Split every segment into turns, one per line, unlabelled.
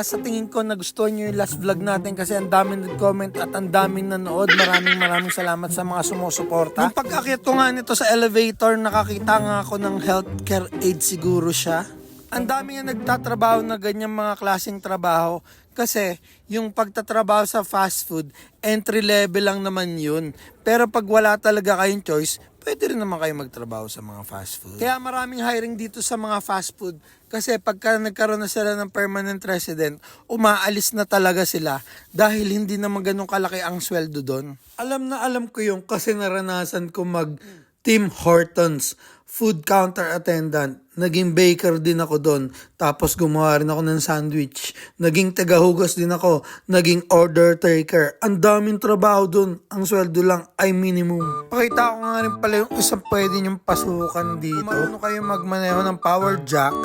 sa tingin ko nagustuhan nyo yung last vlog natin kasi ang daming nag-comment at ang daming nanood. Maraming salamat sa mga sumusuporta. Nung pag-akyat ko nga nito sa elevator, nakakita nga ako ng healthcare aid siguro siya. Ang dami nga nagtatrabaho na ganyang mga klaseng trabaho kasi yung pagtatrabaho sa fast food, entry level lang naman yun. Pero pag wala talaga kayong choice, pwede rin naman kayo magtrabaho sa mga fast food. Kaya maraming hiring dito sa mga fast food kasi pagka nagkaroon na sila ng permanent resident, umaalis na talaga sila dahil hindi naman ganun kalaki ang sweldo doon. Alam na alam ko yung kasi naranasan ko mag Tim Hortons food counter attendant. Naging baker din ako doon. Tapos gumawa rin ako ng sandwich. Naging tagahugas din ako. Naging order taker. Ang daming trabaho doon. Ang sweldo lang ay minimum. Pakita ko nga rin pala yung isang pwede niyong pasukan dito. Kung marunong kayo magmaneho ng power jack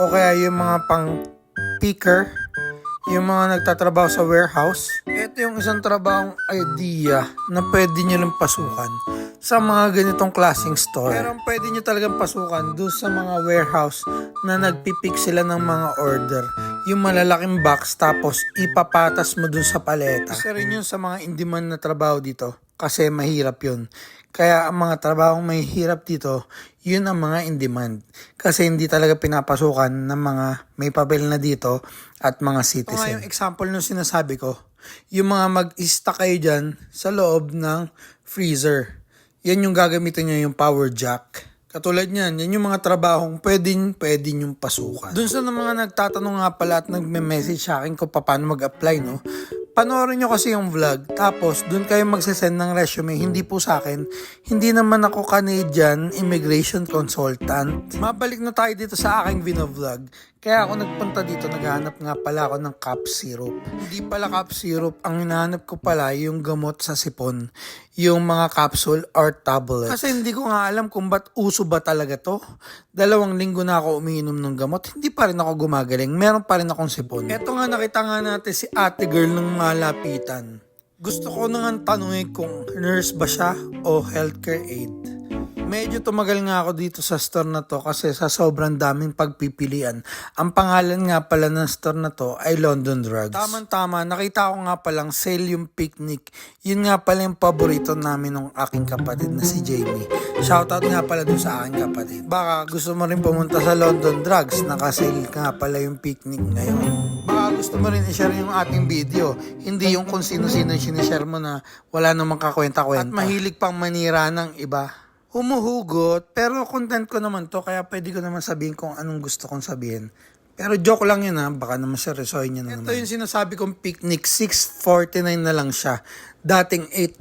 o kaya yung mga pang picker, yung mga nagtatrabaho sa warehouse. Ito yung isang trabahong idea na pwede nyo lang pasukan sa mga ganitong klaseng store. Pero ang pwede nyo talagang pasukan doon sa mga warehouse na nagpipick sila ng mga order. Yung malalaking box tapos ipapatas mo doon sa paleta. Isa rin yun sa mga in-demand na trabaho dito kasi mahirap yun. Kaya ang mga trabahong mahirap dito, yun ang mga in-demand. Kasi hindi talaga pinapasukan ng mga may papel na dito at mga citizen. Ito nga yung example nung sinasabi ko. Yung mga mag-stack kayo dyan sa loob ng freezer. Yan yung gagamitin nyo yung power jack. Katulad niyan, yan yung mga trabahong pwede yung pasukan. Dun sa mga nagtatanong nga pala at nagme-message sa akin kung paano mag-apply, no? Panoorin nyo kasi yung vlog, tapos dun kayo magsasend ng resume, hindi po sa akin. Hindi naman ako Canadian immigration consultant. Mabalik na tayo dito sa aking vlog. Kaya ako nagpunta dito, naghahanap nga pala ako ng cough syrup. Hindi pala cough syrup, ang hinahanap ko pala yung gamot sa sipon. Yung mga capsule or tablet. Kasi hindi ko nga alam kung ba't uso ba talaga to. 2 linggo na ako umiinom ng gamot, hindi pa rin ako gumagaling. Meron pa rin akong sipon. Eto nga, nakita nga natin si ate girl ng malapitan. Gusto ko na nga tanungin kung nurse ba siya o healthcare aid. Medyo tumagal nga ako dito sa store na to kasi sa sobrang daming pagpipilian. Ang pangalan nga pala ng store na to ay London Drugs. Tama-tama, nakita ko nga palang sale yung picnic. Yun nga pala yung paborito namin ng aking kapatid na si Jamie. Shoutout nga pala dun sa aking kapatid. Baka gusto mo rin pumunta sa London Drugs, nakasale nga pala yung picnic ngayon. Baka gusto mo rin i-share yung ating video. Hindi yung kung sino-sino yung sinishare mo na wala namang kakwenta-kwenta. At mahilig pang manira ng iba. Humuhugot, pero content ko naman to, kaya pwede ko naman sabihin kung anong gusto kong sabihin. Pero joke lang yun ha, baka naman seryosohin nyo na naman. Ito yung sinasabi kong picnic, $6.49 na lang siya. Dating $8.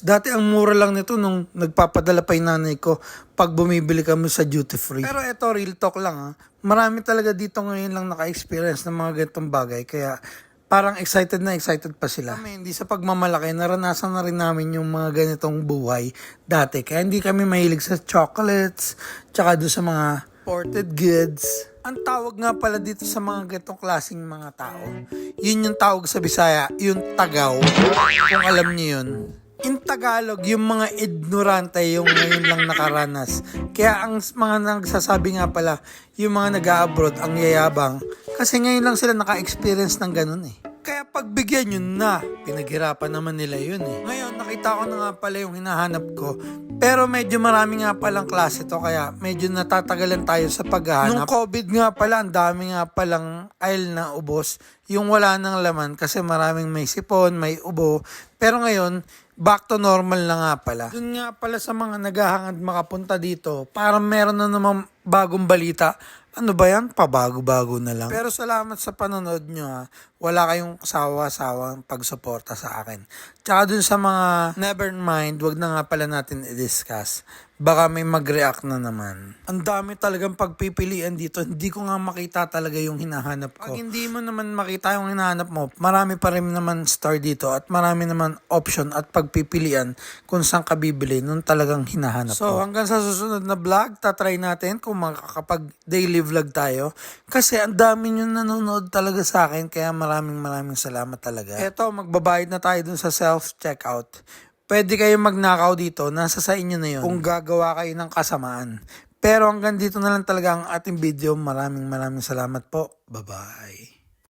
Dati ang mura lang nito nung nagpapadala pa yung nanay ko pag bumibili kami sa duty free. Pero ito, real talk lang ha. Marami talaga dito ngayon lang naka-experience ng mga ganitong bagay, kaya parang excited pa sila. Kami, hindi sa pagmamalaki, naranasan na rin namin yung mga ganitong buhay dati. Kaya hindi kami mahilig sa chocolates, tsaka doon sa mga imported goods. Ang tawag nga pala dito sa mga ganitong klaseng mga tao, yun yung tawag sa Bisaya, yung tagaw. Kung alam niyo yun. In Tagalog, yung mga ignorante yung ngayon lang nakaranas. Kaya ang mga nagsasabi nga pala, yung mga nag-a-abroad, ang yayabang. Kasi ngayon lang sila naka-experience ng ganun eh. Kaya pagbigyan yun na, pinaghirapan naman nila yun eh. Ngayon, nakita ko na nga pala yung hinahanap ko. Pero medyo marami nga palang klase to, kaya medyo natatagalan tayo sa paghahanap. Nung COVID nga pala, ang dami nga palang aisle na ubos. Yung wala nang laman kasi maraming may sipon, may ubo. Pero ngayon, back to normal na nga pala. Doon nga pala sa mga naghahangad makapunta dito, parang meron na namang bagong balita. Ano ba yan? Pabago-bago na lang. Pero salamat sa panonood nyo ha. Wala kayong sawa-sawang pagsuporta sa akin. Tsaka dun sa mga never mind, wag na nga pala natin i-discuss. Baka may mag-react na naman. Ang dami talagang pagpipilian dito. Hindi ko nga makita talaga yung hinahanap ko. Pag hindi mo naman makita yung hinahanap mo, marami pa rin naman store dito at marami naman option at pagpipilian kung saan ka bibili nung talagang hinahanap ko. So hanggang sa susunod na vlog, tatry natin kung makakapag daily vlog tayo. Kasi ang dami nyo nanonood talaga sa akin, kaya maraming salamat talaga. Eto, magbabayad na tayo dun sa self-checkout. Pwede kayong magnakaw dito, nasa sa inyo na yun kung gagawa kayo ng kasamaan. Pero hanggang dito na lang talaga ang ating video. Maraming salamat po. Bye-bye.